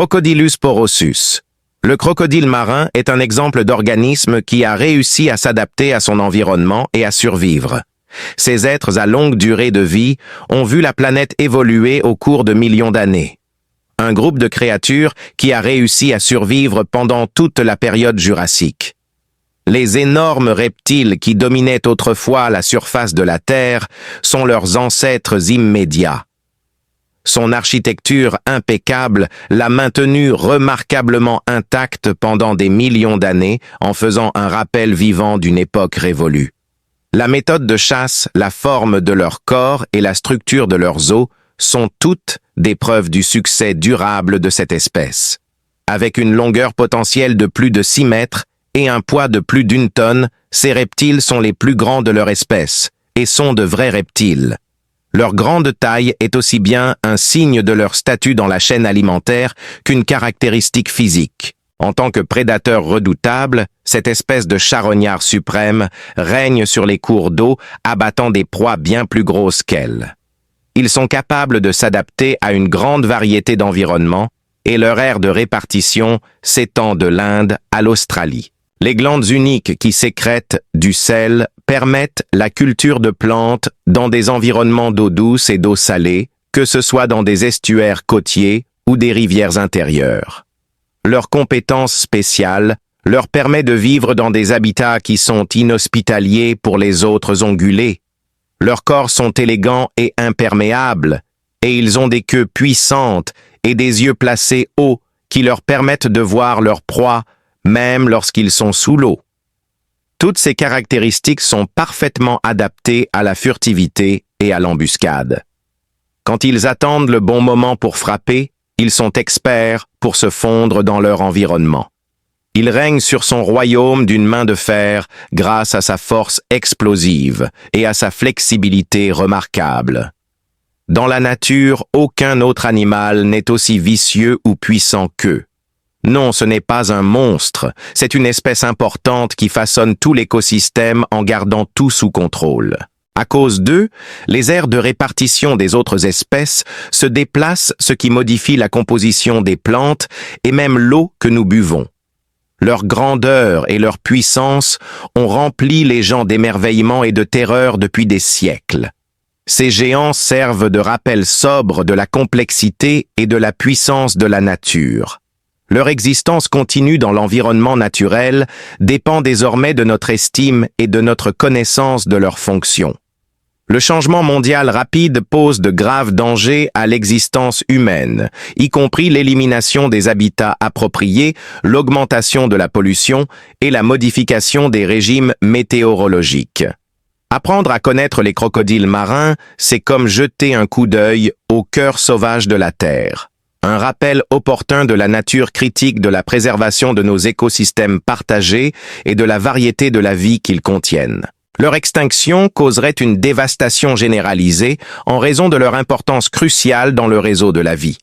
Crocodylus porosus. Le crocodile marin est un exemple d'organisme qui a réussi à s'adapter à son environnement et à survivre. Ces êtres à longue durée de vie ont vu la planète évoluer au cours de millions d'années. Un groupe de créatures qui a réussi à survivre pendant toute la période jurassique. Les énormes reptiles qui dominaient autrefois la surface de la Terre sont leurs ancêtres immédiats. Son architecture impeccable l'a maintenue remarquablement intacte pendant des millions d'années en faisant un rappel vivant d'une époque révolue. La méthode de chasse, la forme de leur corps et la structure de leurs os sont toutes des preuves du succès durable de cette espèce. Avec une longueur potentielle de plus de 6 mètres et un poids de plus d'1 tonne, ces reptiles sont les plus grands de leur espèce et sont de vrais reptiles. Leur grande taille est aussi bien un signe de leur statut dans la chaîne alimentaire qu'une caractéristique physique. En tant que prédateur redoutable, cette espèce de charognard suprême règne sur les cours d'eau, abattant des proies bien plus grosses qu'elle. Ils sont capables de s'adapter à une grande variété d'environnements et leur aire de répartition s'étend de l'Inde à l'Australie. Les glandes uniques qui sécrètent du sel permettent la culture de plantes dans des environnements d'eau douce et d'eau salée, que ce soit dans des estuaires côtiers ou des rivières intérieures. Leur compétence spéciale leur permet de vivre dans des habitats qui sont inhospitaliers pour les autres ongulés. Leurs corps sont élégants et imperméables, et ils ont des queues puissantes et des yeux placés hauts qui leur permettent de voir leur proie même lorsqu'ils sont sous l'eau. Toutes ces caractéristiques sont parfaitement adaptées à la furtivité et à l'embuscade. Quand ils attendent le bon moment pour frapper, ils sont experts pour se fondre dans leur environnement. Il règne sur son royaume d'une main de fer grâce à sa force explosive et à sa flexibilité remarquable. Dans la nature, aucun autre animal n'est aussi vicieux ou puissant qu'eux. Non, ce n'est pas un monstre, c'est une espèce importante qui façonne tout l'écosystème en gardant tout sous contrôle. À cause d'eux, les aires de répartition des autres espèces se déplacent, ce qui modifie la composition des plantes et même l'eau que nous buvons. Leur grandeur et leur puissance ont rempli les gens d'émerveillement et de terreur depuis des siècles. Ces géants servent de rappel sobre de la complexité et de la puissance de la nature. Leur existence continue dans l'environnement naturel dépend désormais de notre estime et de notre connaissance de leurs fonctions. Le changement mondial rapide pose de graves dangers à l'existence humaine, y compris l'élimination des habitats appropriés, l'augmentation de la pollution et la modification des régimes météorologiques. Apprendre à connaître les crocodiles marins, c'est comme jeter un coup d'œil au cœur sauvage de la Terre. Un rappel opportun de la nature critique de la préservation de nos écosystèmes partagés et de la variété de la vie qu'ils contiennent. Leur extinction causerait une dévastation généralisée en raison de leur importance cruciale dans le réseau de la vie.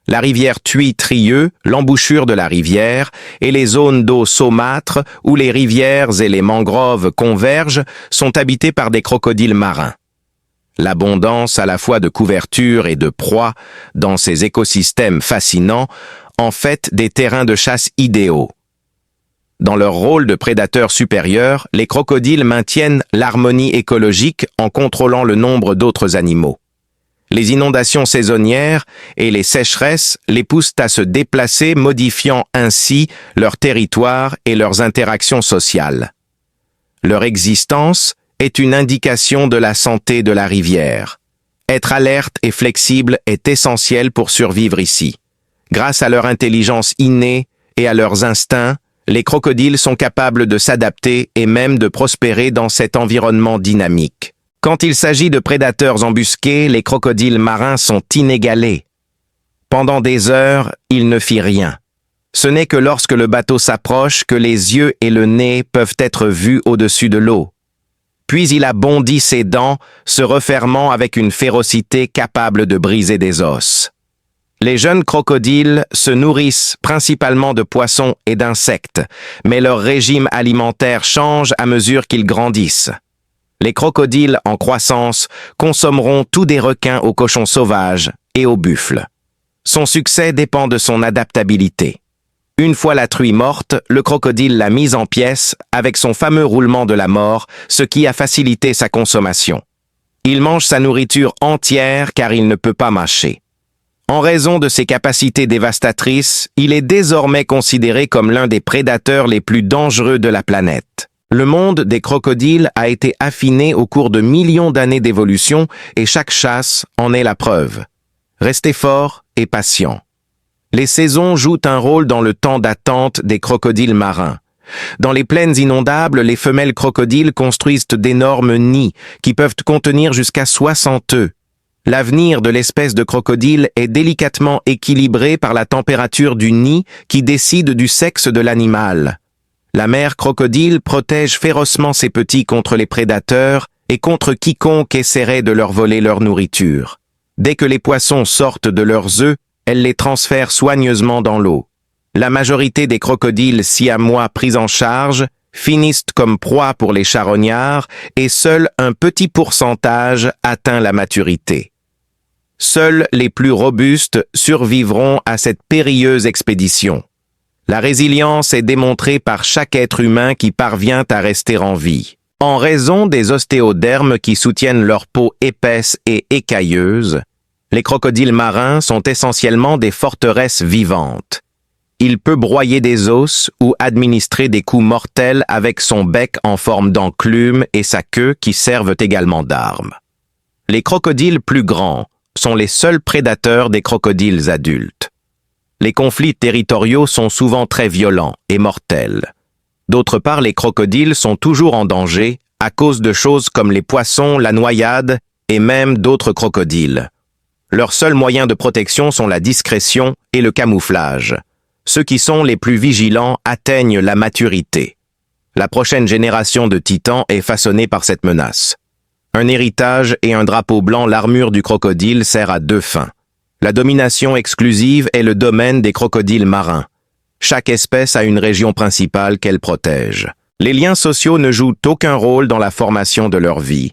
La rivière Tuy-Trieux, l'embouchure de la rivière, et les zones d'eau saumâtre où les rivières et les mangroves convergent sont habitées par des crocodiles marins. L'abondance à la fois de couverture et de proies dans ces écosystèmes fascinants en fait des terrains de chasse idéaux. Dans leur rôle de prédateurs supérieurs, les crocodiles maintiennent l'harmonie écologique en contrôlant le nombre d'autres animaux. Les inondations saisonnières et les sécheresses les poussent à se déplacer, modifiant ainsi leur territoire et leurs interactions sociales. Leur existence est une indication de la santé de la rivière. Être alerte et flexible est essentiel pour survivre ici. Grâce à leur intelligence innée et à leurs instincts, les crocodiles sont capables de s'adapter et même de prospérer dans cet environnement dynamique. Quand il s'agit de prédateurs embusqués, les crocodiles marins sont inégalés. Pendant des heures, ils ne firent rien. Ce n'est que lorsque le bateau s'approche que les yeux et le nez peuvent être vus au-dessus de l'eau. Puis il a bondi ses dents, se refermant avec une férocité capable de briser des os. Les jeunes crocodiles se nourrissent principalement de poissons et d'insectes, mais leur régime alimentaire change à mesure qu'ils grandissent. Les crocodiles en croissance consommeront tous des requins aux cochons sauvages et aux buffles. Son succès dépend de son adaptabilité. Une fois la truie morte, le crocodile l'a mise en pièces avec son fameux roulement de la mort, ce qui a facilité sa consommation. Il mange sa nourriture entière car il ne peut pas mâcher. En raison de ses capacités dévastatrices, il est désormais considéré comme l'un des prédateurs les plus dangereux de la planète. Le monde des crocodiles a été affiné au cours de millions d'années d'évolution et chaque chasse en est la preuve. Restez fort et patient. Les saisons jouent un rôle dans le temps d'attente des crocodiles marins. Dans les plaines inondables, les femelles crocodiles construisent d'énormes nids qui peuvent contenir jusqu'à 60 œufs. L'avenir de l'espèce de crocodile est délicatement équilibré par la température du nid qui décide du sexe de l'animal. La mère crocodile protège férocement ses petits contre les prédateurs et contre quiconque essaierait de leur voler leur nourriture. Dès que les poissons sortent de leurs œufs, elle les transfère soigneusement dans l'eau. La majorité des crocodiles siamois pris en charge finissent comme proie pour les charognards et seul un petit pourcentage atteint la maturité. Seuls les plus robustes survivront à cette périlleuse expédition. La résilience est démontrée par chaque être humain qui parvient à rester en vie. En raison des ostéodermes qui soutiennent leur peau épaisse et écailleuse, les crocodiles marins sont essentiellement des forteresses vivantes. Il peut broyer des os ou administrer des coups mortels avec son bec en forme d'enclume et sa queue qui servent également d'armes. Les crocodiles plus grands sont les seuls prédateurs des crocodiles adultes. Les conflits territoriaux sont souvent très violents et mortels. D'autre part, les crocodiles sont toujours en danger à cause de choses comme les poissons, la noyade et même d'autres crocodiles. Leurs seuls moyens de protection sont la discrétion et le camouflage. Ceux qui sont les plus vigilants atteignent la maturité. La prochaine génération de titans est façonnée par cette menace. Un héritage et un drapeau blanc, l'armure du crocodile sert à deux fins. La domination exclusive est le domaine des crocodiles marins. Chaque espèce a une région principale qu'elle protège. Les liens sociaux ne jouent aucun rôle dans la formation de leur vie.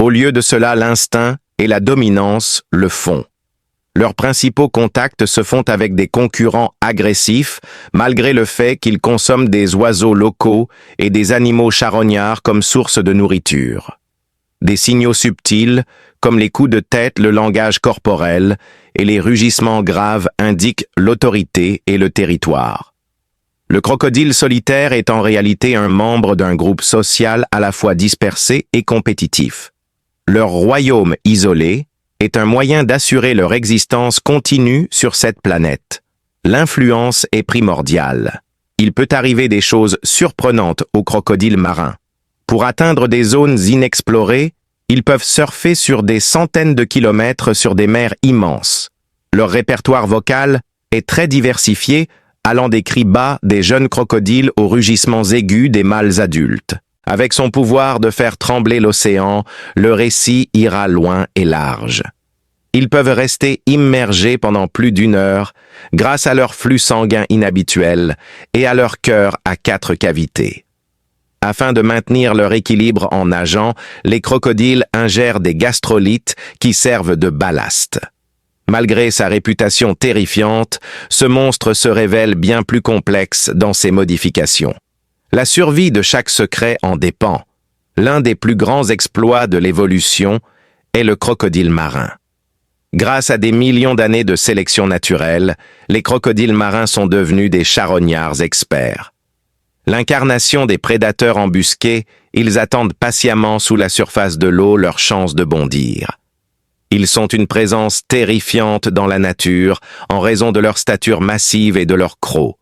Au lieu de cela, l'instinct et la dominance le font. Leurs principaux contacts se font avec des concurrents agressifs, malgré le fait qu'ils consomment des oiseaux locaux et des animaux charognards comme source de nourriture. Des signaux subtils, comme les coups de tête, le langage corporel et les rugissements graves indiquent l'autorité et le territoire. Le crocodile solitaire est en réalité un membre d'un groupe social à la fois dispersé et compétitif. Leur royaume isolé est un moyen d'assurer leur existence continue sur cette planète. L'influence est primordiale. Il peut arriver des choses surprenantes aux crocodiles marins. Pour atteindre des zones inexplorées, ils peuvent surfer sur des centaines de kilomètres sur des mers immenses. Leur répertoire vocal est très diversifié, allant des cris bas des jeunes crocodiles aux rugissements aigus des mâles adultes. Avec son pouvoir de faire trembler l'océan, le récit ira loin et large. Ils peuvent rester immergés pendant plus d'1 heure grâce à leur flux sanguin inhabituel et à leur cœur à 4 cavités. Afin de maintenir leur équilibre en nageant, les crocodiles ingèrent des gastrolytes qui servent de ballast. Malgré sa réputation terrifiante, ce monstre se révèle bien plus complexe dans ses modifications. La survie de chaque secret en dépend. L'un des plus grands exploits de l'évolution est le crocodile marin. Grâce à des millions d'années de sélection naturelle, les crocodiles marins sont devenus des charognards experts. L'incarnation des prédateurs embusqués, ils attendent patiemment sous la surface de l'eau leur chance de bondir. Ils sont une présence terrifiante dans la nature en raison de leur stature massive et de leur croc.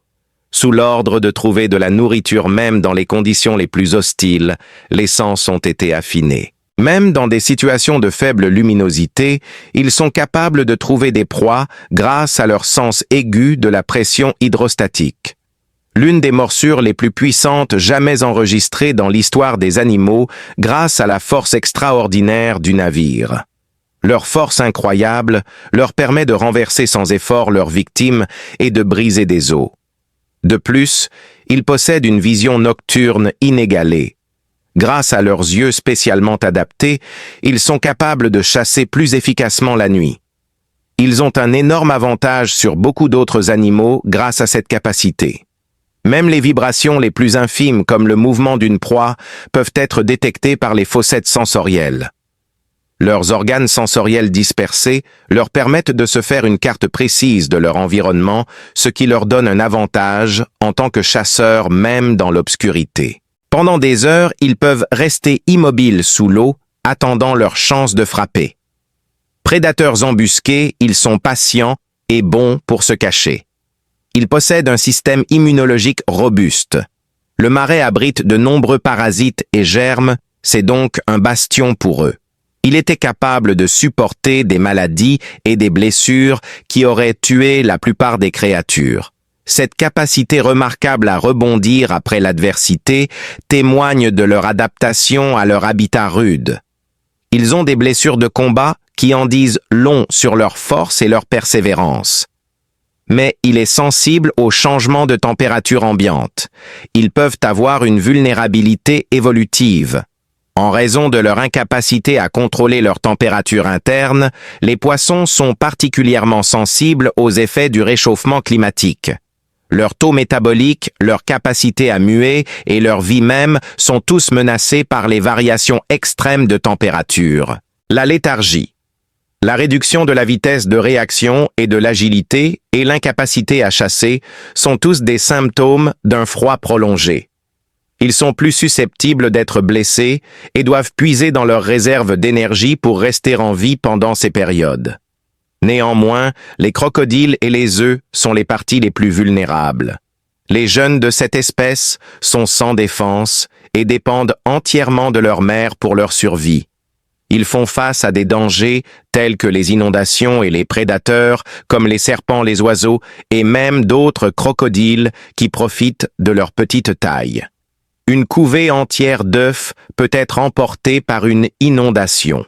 Sous l'ordre de trouver de la nourriture même dans les conditions les plus hostiles, les sens ont été affinés. Même dans des situations de faible luminosité, ils sont capables de trouver des proies grâce à leur sens aigu de la pression hydrostatique. L'une des morsures les plus puissantes jamais enregistrées dans l'histoire des animaux grâce à la force extraordinaire du navire. Leur force incroyable leur permet de renverser sans effort leurs victimes et de briser des os. De plus, ils possèdent une vision nocturne inégalée. Grâce à leurs yeux spécialement adaptés, ils sont capables de chasser plus efficacement la nuit. Ils ont un énorme avantage sur beaucoup d'autres animaux grâce à cette capacité. Même les vibrations les plus infimes comme le mouvement d'une proie peuvent être détectées par les fossettes sensorielles. Leurs organes sensoriels dispersés leur permettent de se faire une carte précise de leur environnement, ce qui leur donne un avantage en tant que chasseurs même dans l'obscurité. Pendant des heures, ils peuvent rester immobiles sous l'eau, attendant leur chance de frapper. Prédateurs embusqués, ils sont patients et bons pour se cacher. Ils possèdent un système immunologique robuste. Le marais abrite de nombreux parasites et germes, c'est donc un bastion pour eux. Il était capable de supporter des maladies et des blessures qui auraient tué la plupart des créatures. Cette capacité remarquable à rebondir après l'adversité témoigne de leur adaptation à leur habitat rude. Ils ont des blessures de combat qui en disent long sur leur force et leur persévérance. Mais il est sensible aux changements de température ambiante. Ils peuvent avoir une vulnérabilité évolutive. En raison de leur incapacité à contrôler leur température interne, les poissons sont particulièrement sensibles aux effets du réchauffement climatique. Leur taux métabolique, leur capacité à muer et leur vie même sont tous menacés par les variations extrêmes de température. La léthargie, la réduction de la vitesse de réaction et de l'agilité et l'incapacité à chasser sont tous des symptômes d'un froid prolongé. Ils sont plus susceptibles d'être blessés et doivent puiser dans leurs réserves d'énergie pour rester en vie pendant ces périodes. Néanmoins, les crocodiles et les œufs sont les parties les plus vulnérables. Les jeunes de cette espèce sont sans défense et dépendent entièrement de leur mère pour leur survie. Ils font face à des dangers tels que les inondations et les prédateurs, comme les serpents, les oiseaux et même d'autres crocodiles qui profitent de leur petite taille. Une couvée entière d'œufs peut être emportée par une inondation.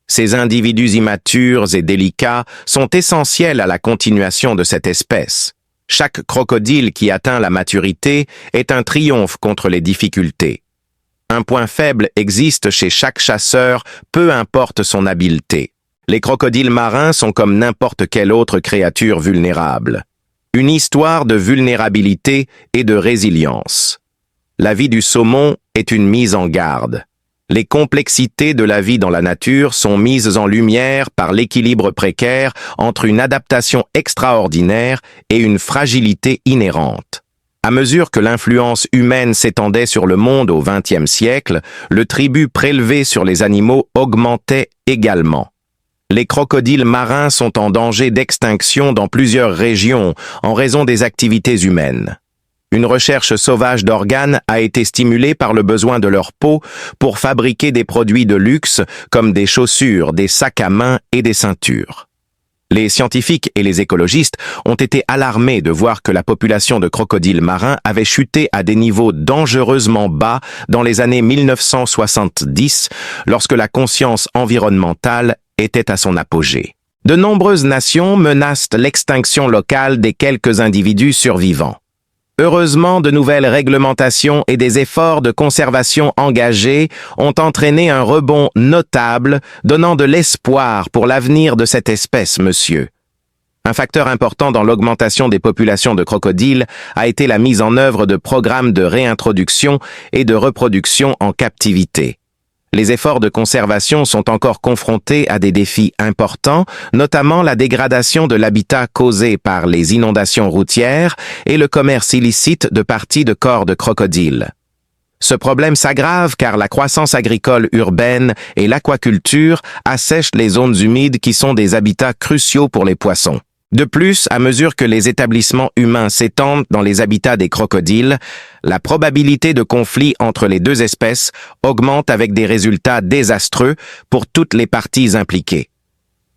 Ces individus immatures et délicats sont essentiels à la continuation de cette espèce. Chaque crocodile qui atteint la maturité est un triomphe contre les difficultés. Un point faible existe chez chaque chasseur, peu importe son habileté. Les crocodiles marins sont comme n'importe quelle autre créature vulnérable. Une histoire de vulnérabilité et de résilience. La vie du saumon est une mise en garde. Les complexités de la vie dans la nature sont mises en lumière par l'équilibre précaire entre une adaptation extraordinaire et une fragilité inhérente. À mesure que l'influence humaine s'étendait sur le monde au XXe siècle, le tribut prélevé sur les animaux augmentait également. Les crocodiles marins sont en danger d'extinction dans plusieurs régions en raison des activités humaines. Une recherche sauvage d'organes a été stimulée par le besoin de leur peau pour fabriquer des produits de luxe comme des chaussures, des sacs à main et des ceintures. Les scientifiques et les écologistes ont été alarmés de voir que la population de crocodiles marins avait chuté à des niveaux dangereusement bas dans les années 1970, lorsque la conscience environnementale était à son apogée. De nombreuses nations menacent l'extinction locale des quelques individus survivants. Heureusement, de nouvelles réglementations et des efforts de conservation engagés ont entraîné un rebond notable, donnant de l'espoir pour l'avenir de cette espèce, monsieur. Un facteur important dans l'augmentation des populations de crocodiles a été la mise en œuvre de programmes de réintroduction et de reproduction en captivité. Les efforts de conservation sont encore confrontés à des défis importants, notamment la dégradation de l'habitat causée par les inondations routières et le commerce illicite de parties de corps de crocodiles. Ce problème s'aggrave car la croissance agricole urbaine et l'aquaculture assèchent les zones humides qui sont des habitats cruciaux pour les poissons. De plus, à mesure que les établissements humains s'étendent dans les habitats des crocodiles, la probabilité de conflit entre les deux espèces augmente avec des résultats désastreux pour toutes les parties impliquées.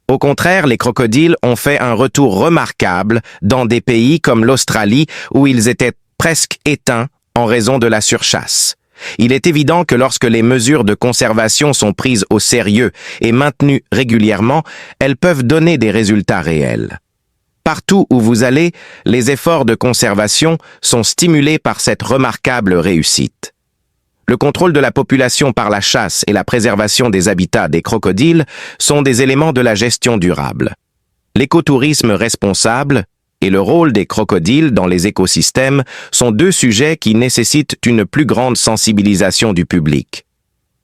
Au contraire, les crocodiles ont fait un retour remarquable dans des pays comme l'Australie où ils étaient presque éteints en raison de la surchasse. Il est évident que lorsque les mesures de conservation sont prises au sérieux et maintenues régulièrement, elles peuvent donner des résultats réels. Partout où vous allez, les efforts de conservation sont stimulés par cette remarquable réussite. Le contrôle de la population par la chasse et la préservation des habitats des crocodiles sont des éléments de la gestion durable. L'écotourisme responsable et le rôle des crocodiles dans les écosystèmes sont deux sujets qui nécessitent une plus grande sensibilisation du public,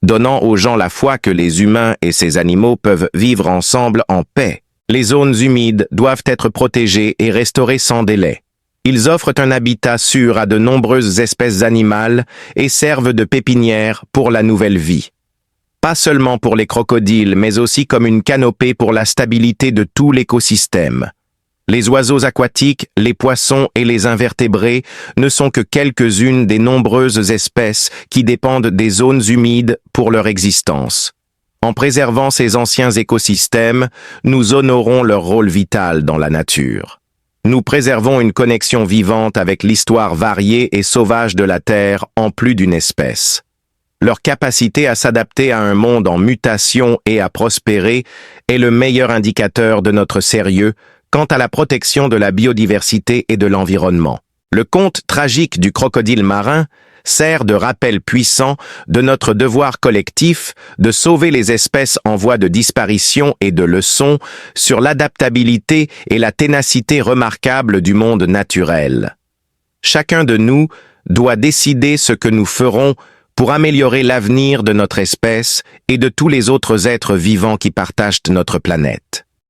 donnant aux gens la foi que les humains et ces animaux peuvent vivre ensemble en paix. Les zones humides doivent être protégées et restaurées sans délai. Ils offrent un habitat sûr à de nombreuses espèces animales et servent de pépinière pour la nouvelle vie. Pas seulement pour les crocodiles, mais aussi comme une canopée pour la stabilité de tout l'écosystème. Les oiseaux aquatiques, les poissons et les invertébrés ne sont que quelques-unes des nombreuses espèces qui dépendent des zones humides pour leur existence. En préservant ces anciens écosystèmes, nous honorons leur rôle vital dans la nature. Nous préservons une connexion vivante avec l'histoire variée et sauvage de la Terre en plus d'une espèce. Leur capacité à s'adapter à un monde en mutation et à prospérer est le meilleur indicateur de notre sérieux quant à la protection de la biodiversité et de l'environnement. Le conte tragique du crocodile marin sert de rappel puissant de notre devoir collectif de sauver les espèces en voie de disparition et de leçons sur l'adaptabilité et la ténacité remarquable du monde naturel. Chacun de nous doit décider ce que nous ferons pour améliorer l'avenir de notre espèce et de tous les autres êtres vivants qui partagent notre planète.